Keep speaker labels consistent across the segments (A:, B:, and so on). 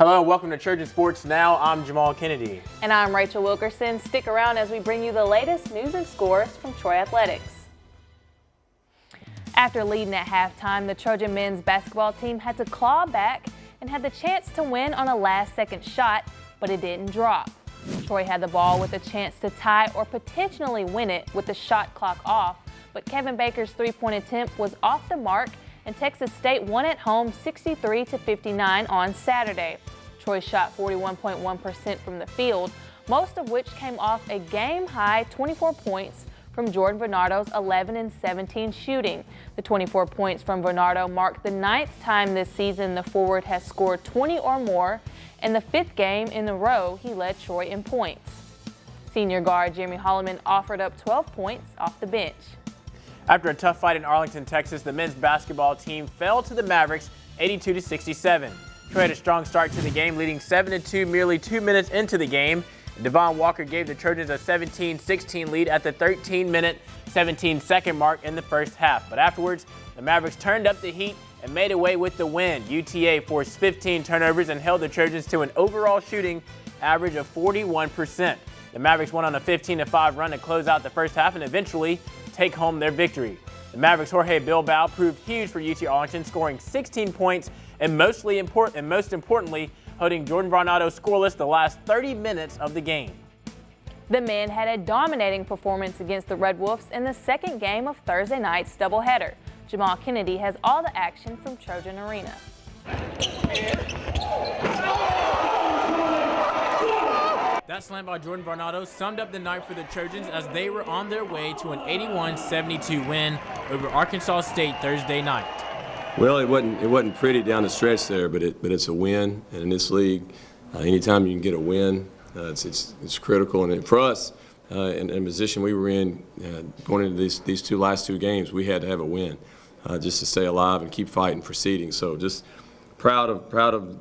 A: Hello and welcome to Trojan Sports Now. I'm Jahmal Kennedy.
B: And I'm Rachael Wilkerson. Stick around as we bring you the latest news and scores from Troy Athletics. After leading at halftime, the Trojan men's basketball team had to claw back and had the chance to win on a last-second shot, but it didn't drop. Troy had the ball with a chance to tie or potentially win it with the shot clock off, but Kevin Baker's three-point attempt was off the mark, and Texas State won at home 63-59 on Saturday. Troy shot 41.1% from the field, most of which came off a game-high 24 points from Jordan Bernardo's 11 and 17 shooting. The 24 points from Bernardo marked the 9th time this season the forward has scored 20 or more, and the 5th game in a row he led Troy in points. Senior guard Jeremy Holloman offered up 12 points off the bench.
A: After a tough fight in Arlington, Texas, the men's basketball team fell to the Mavericks 82-67. Troy had a strong start to the game, leading 7-2 merely 2 minutes into the game. Devon Walker gave the Trojans a 17-16 lead at the 13-minute, 17-second mark in the first half. But afterwards, the Mavericks turned up the heat and made away with the win. UTA forced 15 turnovers and held the Trojans to an overall shooting average of 41%. The Mavericks went on a 15-5 run to close out the first half and eventually take home their victory. The Mavericks' Jorge Bilbao proved huge for UT Arlington, scoring 16 points and most importantly, holding Jordan Bernardo scoreless the last 30 minutes of the game.
B: The men had a dominating performance against the Red Wolves in the second game of Thursday night's doubleheader. Jahmal Kennedy has all the action from Trojan Arena.
A: That slam by Jordan Bernardo summed up the night for the Trojans as they were on their way to an 81-72 win over Arkansas State Thursday night.
C: Well, it wasn't pretty down the stretch there, but it's a win, and in this league, anytime you can get a win, it's critical. And for us, in the position we were in going into these last two games, we had to have a win just to stay alive and keep fighting for seeding. So just proud of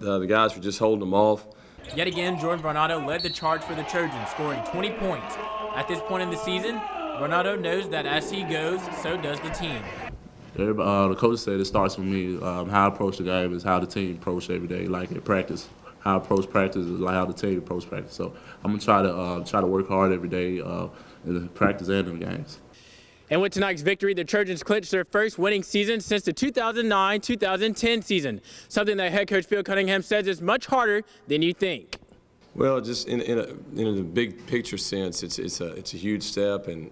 C: the guys for just holding them off.
A: Yet again, Jordan Bernardo led the charge for the Trojans, scoring 20 points. At this point in the season, Bernardo knows that as he goes, so does the team.
D: The coach said it starts with me. How I approach the game is how the team approach every day. Like in practice, how I approach practice is like how the team approach practice. So I'm gonna try to work hard every day in practice and in the games.
A: And with tonight's victory, the Trojans clinched their first winning season since the 2009-2010 season. Something that head coach Phil Cunningham says is much harder than you think.
C: Well, just in a big picture sense, it's a huge step, and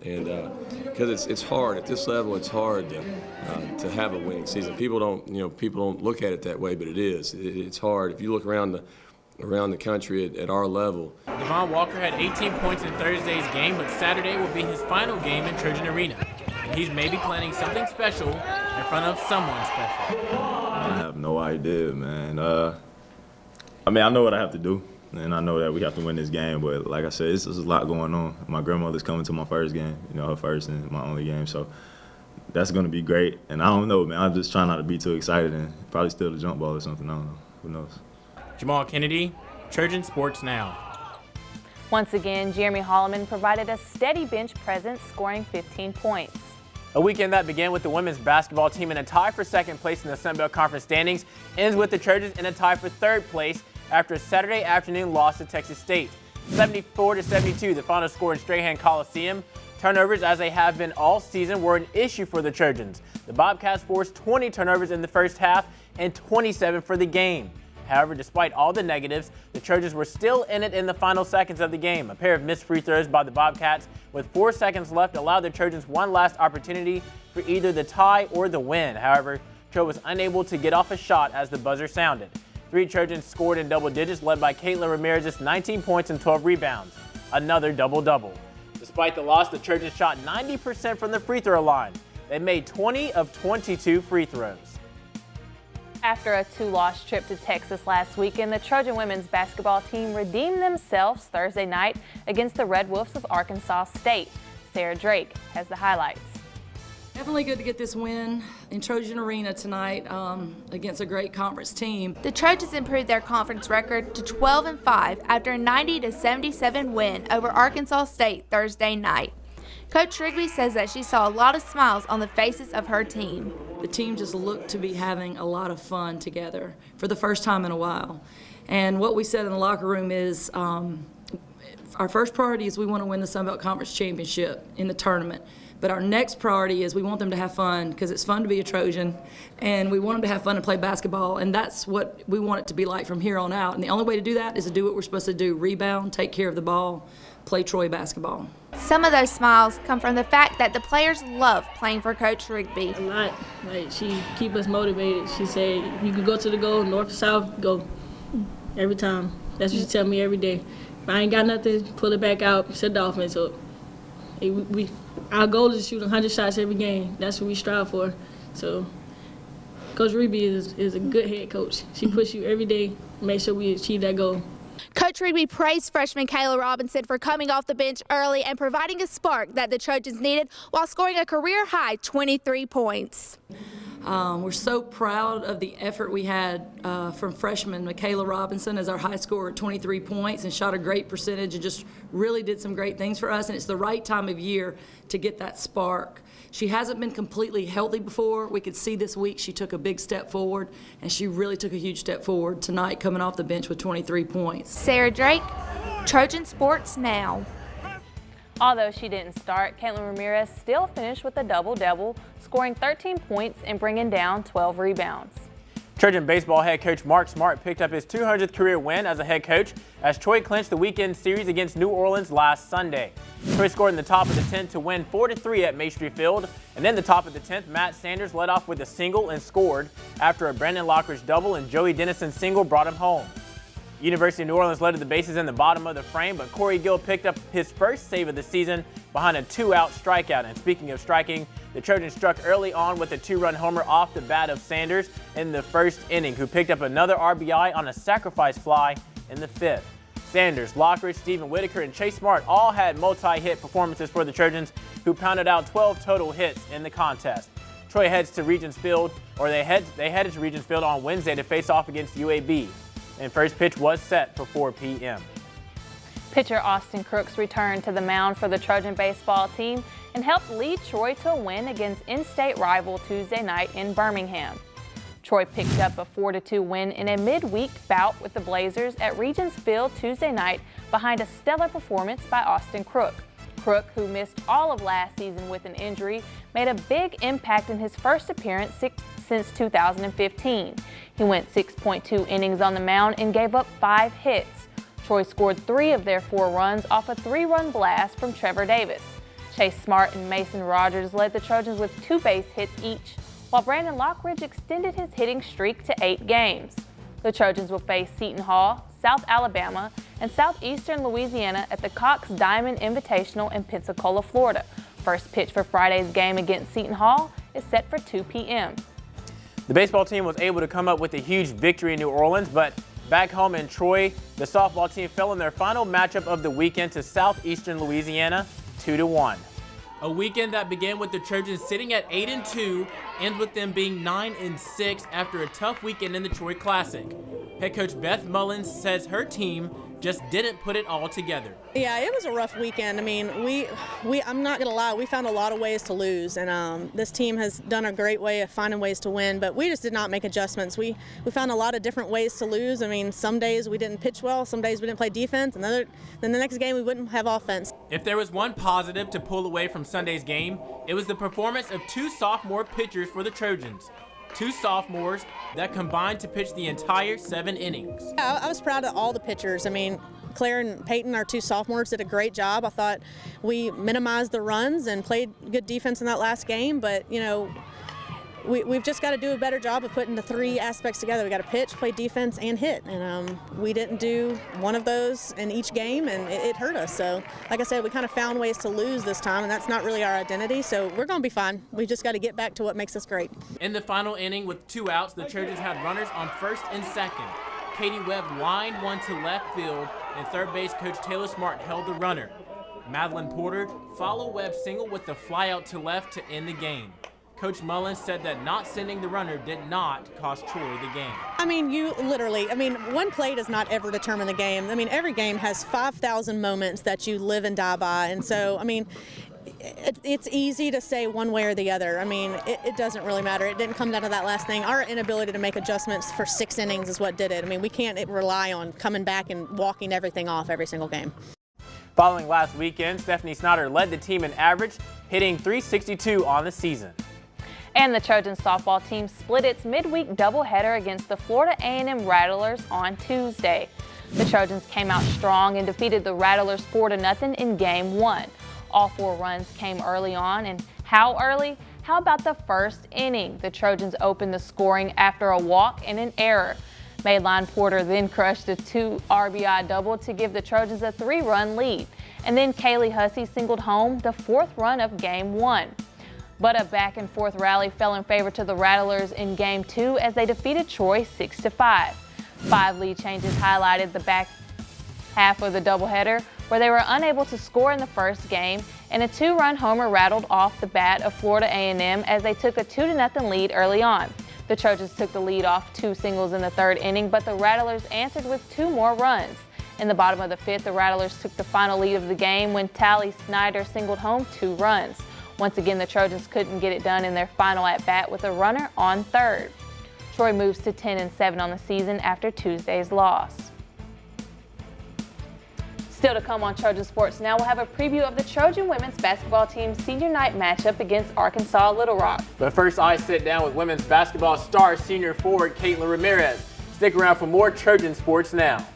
C: because it's hard at this level, it's hard to have a winning season. People don't look at it that way, but it is. It's hard if you look around the country at our level.
A: Devon Walker had 18 points in Thursday's game, but Saturday will be his final game in Trojan Arena. And he's maybe planning something special in front of someone special.
E: I have no idea, man. I know what I have to do. And I know that we have to win this game, but like I said, there's a lot going on. My grandmother's coming to my first game, her first and my only game, so that's going to be great. And I don't know, man. I'm just trying not to be too excited and probably steal the jump ball or something. I don't know. Who knows?
A: Jahmal Kennedy, Trojan Sports Now.
B: Once again, Jeremy Holloman provided a steady bench presence, scoring 15 points.
A: A weekend that began with the women's basketball team in a tie for second place in the Sun Belt Conference standings ends with the Trojans in a tie for third place after a Saturday afternoon loss to Texas State. 74-72, the final score in Strahan Coliseum. Turnovers, as they have been all season, were an issue for the Trojans. The Bobcats forced 20 turnovers in the first half and 27 for the game. However, despite all the negatives, the Trojans were still in it in the final seconds of the game. A pair of missed free throws by the Bobcats with 4 seconds left allowed the Trojans one last opportunity for either the tie or the win. However, Troy was unable to get off a shot as the buzzer sounded. 3 Trojans scored in double digits, led by Caitlin Ramirez's 19 points and 12 rebounds. Another double-double. Despite the loss, the Trojans shot 90% from the free throw line. They made 20 of 22 free throws.
B: After a 2-loss trip to Texas last weekend, the Trojan women's basketball team redeemed themselves Thursday night against the Red Wolves of Arkansas State. Sarah Drake has the highlights.
F: Definitely good to get this win in Trojan Arena tonight against a great conference team.
G: The Trojans improved their conference record to 12-5 after a 90-77 win over Arkansas State Thursday night. Coach Rigby says that she saw a lot of smiles on the faces of her team.
F: The team just looked to be having a lot of fun together for the first time in a while. And what we said in the locker room is our first priority is we want to win the Sun Belt Conference Championship in the tournament. But our next priority is we want them to have fun, because it's fun to be a Trojan, and we want them to have fun and play basketball, and that's what we want it to be like from here on out. And the only way to do that is to do what we're supposed to do: rebound, take care of the ball, play Troy basketball.
G: Some of those smiles come from the fact that the players love playing for Coach Rigby.
H: A lot. Like, she keep us motivated. She said, you can go to the goal, north or south, go every time. That's what she tell me every day. If I ain't got nothing, pull it back out, set the offense up. Our goal is to shoot 100 shots every game. That's what we strive for. So Coach Rigby is a good head coach. She pushes you every day, make sure we achieve that goal.
G: Coach Rigby praised freshman Kayla Robinson for coming off the bench early and providing a spark that the Trojans needed while scoring a career-high 23 points.
F: We're so proud of the effort we had from freshman Michaela Robinson as our high scorer at 23 points, and shot a great percentage and just really did some great things for us. And it's the right time of year to get that spark. She hasn't been completely healthy before. We could see this week she took a big step forward, and she really took a huge step forward tonight, coming off the bench with 23 points.
G: Sarah Drake, Trojan Sports Now.
B: Although she didn't start, Caitlin Ramirez still finished with a double-double, scoring 13 points and bringing down 12 rebounds.
A: Trojan baseball head coach Mark Smart picked up his 200th career win as a head coach as Troy clinched the weekend series against New Orleans last Sunday. Troy scored in the top of the 10th to win 4-3 at Maestri Field, and then the top of the 10th, Matt Sanders led off with a single and scored after a Brandon Lockridge double and Joey Dennison single brought him home. University of New Orleans led to the bases in the bottom of the frame, but Corey Gill picked up his first save of the season behind a 2-out strikeout. And speaking of striking, the Trojans struck early on with a 2-run homer off the bat of Sanders in the first inning, who picked up another RBI on a sacrifice fly in the 5th. Sanders, Lockridge, Stephen Whitaker, and Chase Smart all had multi-hit performances for the Trojans, who pounded out 12 total hits in the contest. Troy heads to Regents Field, or they headed to Regents Field on Wednesday to face off against UAB. And first pitch was set for 4 p.m.
B: Pitcher Austin Crooks returned to the mound for the Trojan baseball team and helped lead Troy to a win against in-state rival Tuesday night in Birmingham. Troy picked up a 4-2 win in a midweek bout with the Blazers at Regents Field Tuesday night behind a stellar performance by Austin Crook. Crook, who missed all of last season with an injury, made a big impact in his first appearance since 2015. He went 6.2 innings on the mound and gave up 5 hits. Troy scored 3 of their 4 runs off a 3-run blast from Trevor Davis. Chase Smart and Mason Rogers led the Trojans with 2 base hits each, while Brandon Lockridge extended his hitting streak to 8 games. The Trojans will face Seton Hall, South Alabama, and Southeastern Louisiana at the Cox Diamond Invitational in Pensacola, Florida. First pitch for Friday's game against Seton Hall is set for 2 p.m.
A: The baseball team was able to come up with a huge victory in New Orleans, but back home in Troy, the softball team fell in their final matchup of the weekend to Southeastern Louisiana, 2-1. A weekend that began with the Trojans sitting at 8-2, ends with them being 9-6 after a tough weekend in the Troy Classic. Head coach Beth Mullins says her team just didn't put it all together.
I: Yeah, it was a rough weekend. I mean, I'm not going to lie, we found a lot of ways to lose, and this team has done a great way of finding ways to win, but we just did not make adjustments. We found a lot of different ways to lose. I mean, some days we didn't pitch well, some days we didn't play defense, and then the next game we wouldn't have offense.
A: If there was one positive to pull away from Sunday's game, it was the performance of 2 sophomore pitchers for the Trojans. 2 sophomores that combined to pitch the entire 7 innings.
I: I was proud of all the pitchers. I mean, Claire and Peyton, our 2 sophomores, did a great job. I thought we minimized the runs and played good defense in that last game, but, you know, we've just got to do a better job of putting the 3 aspects together. We got to pitch, play defense, and hit, and we didn't do one of those in each game, and it hurt us. So, like I said, we kind of found ways to lose this time, and that's not really our identity, so we're going to be fine. We just got to get back to what makes us great.
A: In the final inning with 2 outs, the Trojans had runners on first and second. Katie Webb lined one to left field, and third base coach Taylor Smart held the runner. Madeline Porter followed Webb's single with the fly out to left to end the game. Coach Mullins said that not sending the runner did not cost Troy the game.
I: I mean, one play does not ever determine the game. I mean, every game has 5,000 moments that you live and die by. And so, I mean, it's easy to say one way or the other. I mean, it doesn't really matter. It didn't come down to that last thing. Our inability to make adjustments for 6 innings is what did it. I mean, we can't rely on coming back and walking everything off every single game.
A: Following last weekend, Stephanie Snyder led the team in average, hitting .362 on the season.
B: And the Trojans softball team split its midweek doubleheader against the Florida A&M Rattlers on Tuesday. The Trojans came out strong and defeated the Rattlers 4-0 in Game 1. All 4 runs came early on, and how early? How about the first inning? The Trojans opened the scoring after a walk and an error. Madeline Porter then crushed a 2 RBI double to give the Trojans a 3-run lead. And then Kaylee Hussey singled home the 4th run of Game 1. But a back-and-forth rally fell in favor to the Rattlers in Game 2 as they defeated Troy 6-5. 5 lead changes highlighted the back half of the doubleheader, where they were unable to score in the first game, and a 2-run homer rattled off the bat of Florida A&M as they took a 2-0 lead early on. The Trojans took the lead off 2 singles in the 3rd inning, but the Rattlers answered with 2 more runs. In the bottom of the 5th, the Rattlers took the final lead of the game when Tally Snyder singled home 2 runs. Once again, the Trojans couldn't get it done in their final at-bat with a runner on 3rd. Troy moves to 10-7 on the season after Tuesday's loss. Still to come on Trojan Sports Now, we'll have a preview of the Trojan women's basketball team's senior night matchup against Arkansas Little Rock.
A: But first, I sit down with women's basketball star senior forward Caitlin Ramirez. Stick around for more Trojan Sports Now.